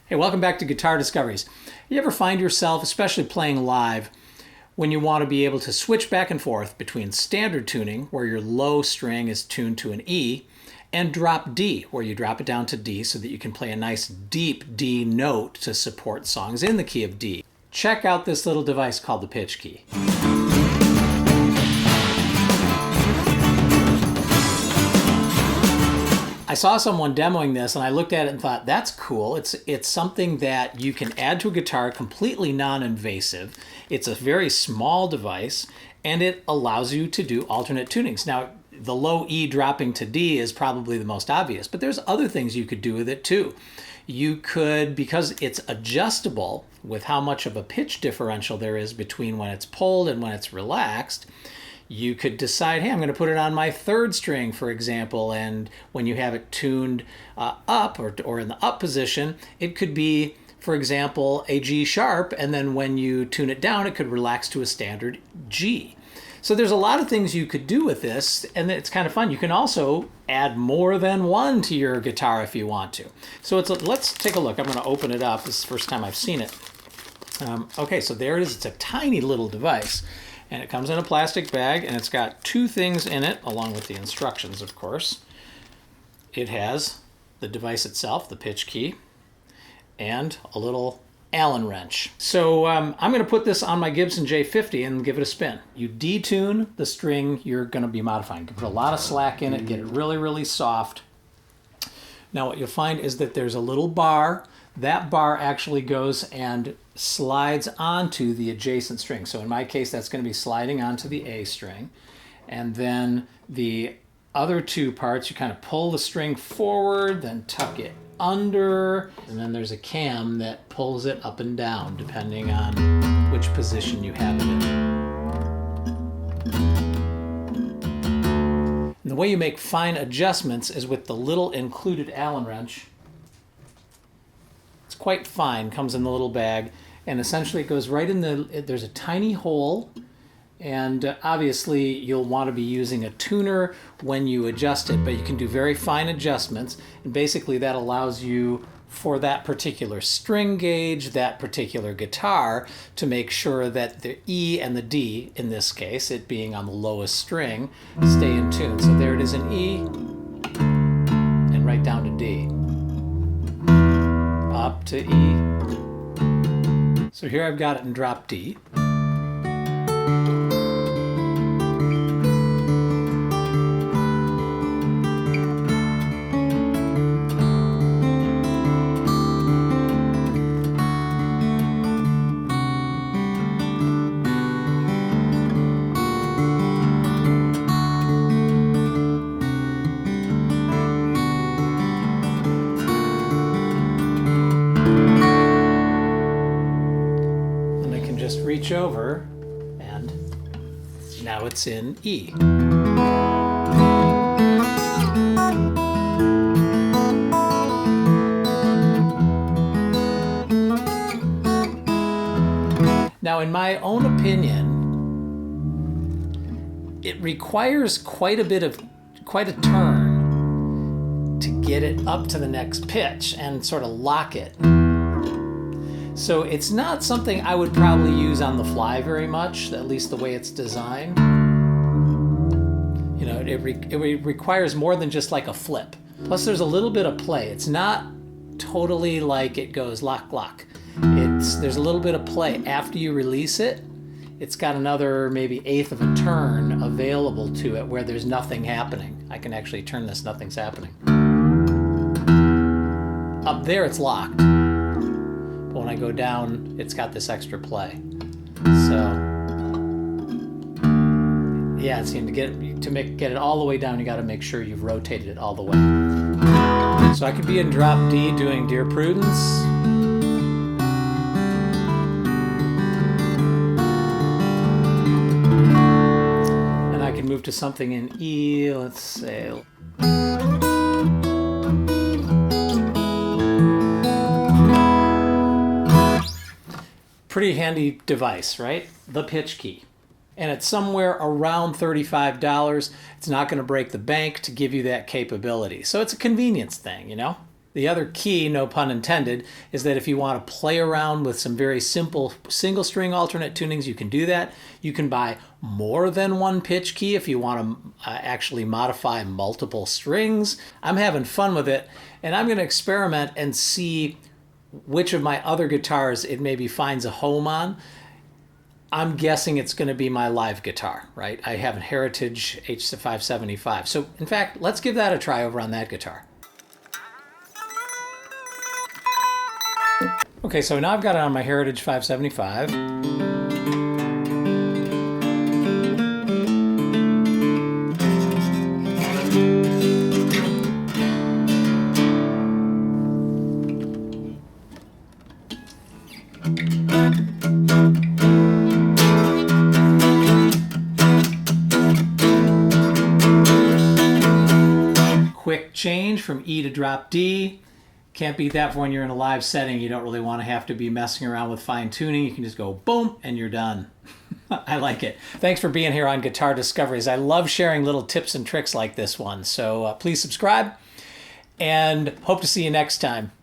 Hey, welcome back to Guitar Discoveries. You ever find yourself, especially playing live, when you want to be able to switch back and forth between standard tuning, where your low string is tuned to an E, and drop D, where you drop it down to D so that you can play a nice deep D note to support songs in the key of D? Check out this little device called the pitch key. I saw someone demoing this and I looked at it and thought, that's cool. It's something that you can add to a guitar, completely non-invasive. It's a very small device and it allows you to do alternate tunings. Now, the low E dropping to D is probably the most obvious, but there's other things you could do with it too. You could, because it's adjustable with how much of a pitch differential there is between when it's pulled and when it's relaxed, you could decide, hey, I'm going to put it on my third string, for example, and when you have it tuned up or in the up position, it could be, for example, a G sharp, and then when you tune it down, it could relax to a standard G. So there's a lot of things you could do with this, and it's kind of fun. You can also add more than one to your guitar if you want to. So let's take a look. I'm going to open it up. This is the first time I've seen it. Okay, so there it is. It's a tiny little device. And it comes in a plastic bag, and it's got two things in it, along with the instructions, of course. It has the device itself, the pitch key, and a little Allen wrench. So I'm going to put this on my Gibson J-50 and give it a spin. You detune the string you're going to be modifying. You can put a lot of slack in it, get it really, really soft. Now what you'll find is that there's a little bar. That bar actually goes and slides onto the adjacent string. So in my case, that's going to be sliding onto the A string. And then the other two parts, you kind of pull the string forward, then tuck it under, and then there's a cam that pulls it up and down, depending on which position you have it in. And the way you make fine adjustments is with the little included Allen wrench. It's quite fine, comes in the little bag, and essentially it goes right in there's a tiny hole, and obviously you'll want to be using a tuner when you adjust it, but you can do very fine adjustments, and basically that allows you, for that particular string gauge, that particular guitar, to make sure that the E and the D, in this case, it being on the lowest string, stay in tune. So there it is in E, and right down to D. Up to E. So here I've got it in drop D. Reach over, and now it's in E. Now, in my own opinion, it requires quite a turn to get it up to the next pitch and sort of lock it. So it's not something I would probably use on the fly very much, at least the way it's designed. You know, it requires more than just like a flip. Plus there's a little bit of play. It's not totally like it goes lock, lock. There's a little bit of play. After you release it, it's got another maybe eighth of a turn available to it where there's nothing happening. I can actually turn this, nothing's happening. Up there it's locked. When I go down, it's got this extra play. So, yeah, see, to get it all the way down, you got to make sure you've rotated it all the way. So I could be in drop D doing Dear Prudence. And I can move to something in E, let's say. Pretty handy device, right? The pitch key. And it's somewhere around $35. It's not going to break the bank to give you that capability. So it's a convenience thing, you know? The other key, no pun intended, is that if you want to play around with some very simple single string alternate tunings, you can do that. You can buy more than one pitch key if you want to actually modify multiple strings. I'm having fun with it, and I'm going to experiment and see which of my other guitars it maybe finds a home on. I'm guessing it's going to be my live guitar, right? I have a Heritage H575. So in fact, let's give that a try over on that guitar. Okay, so now I've got it on my Heritage 575. Quick change from E to drop D. Can't beat that for when you're in a live setting. You don't really want to have to be messing around with fine tuning. You can just go boom and you're done. I like it. Thanks for being here on Guitar Discoveries. I love sharing little tips and tricks like this one. So please subscribe and hope to see you next time.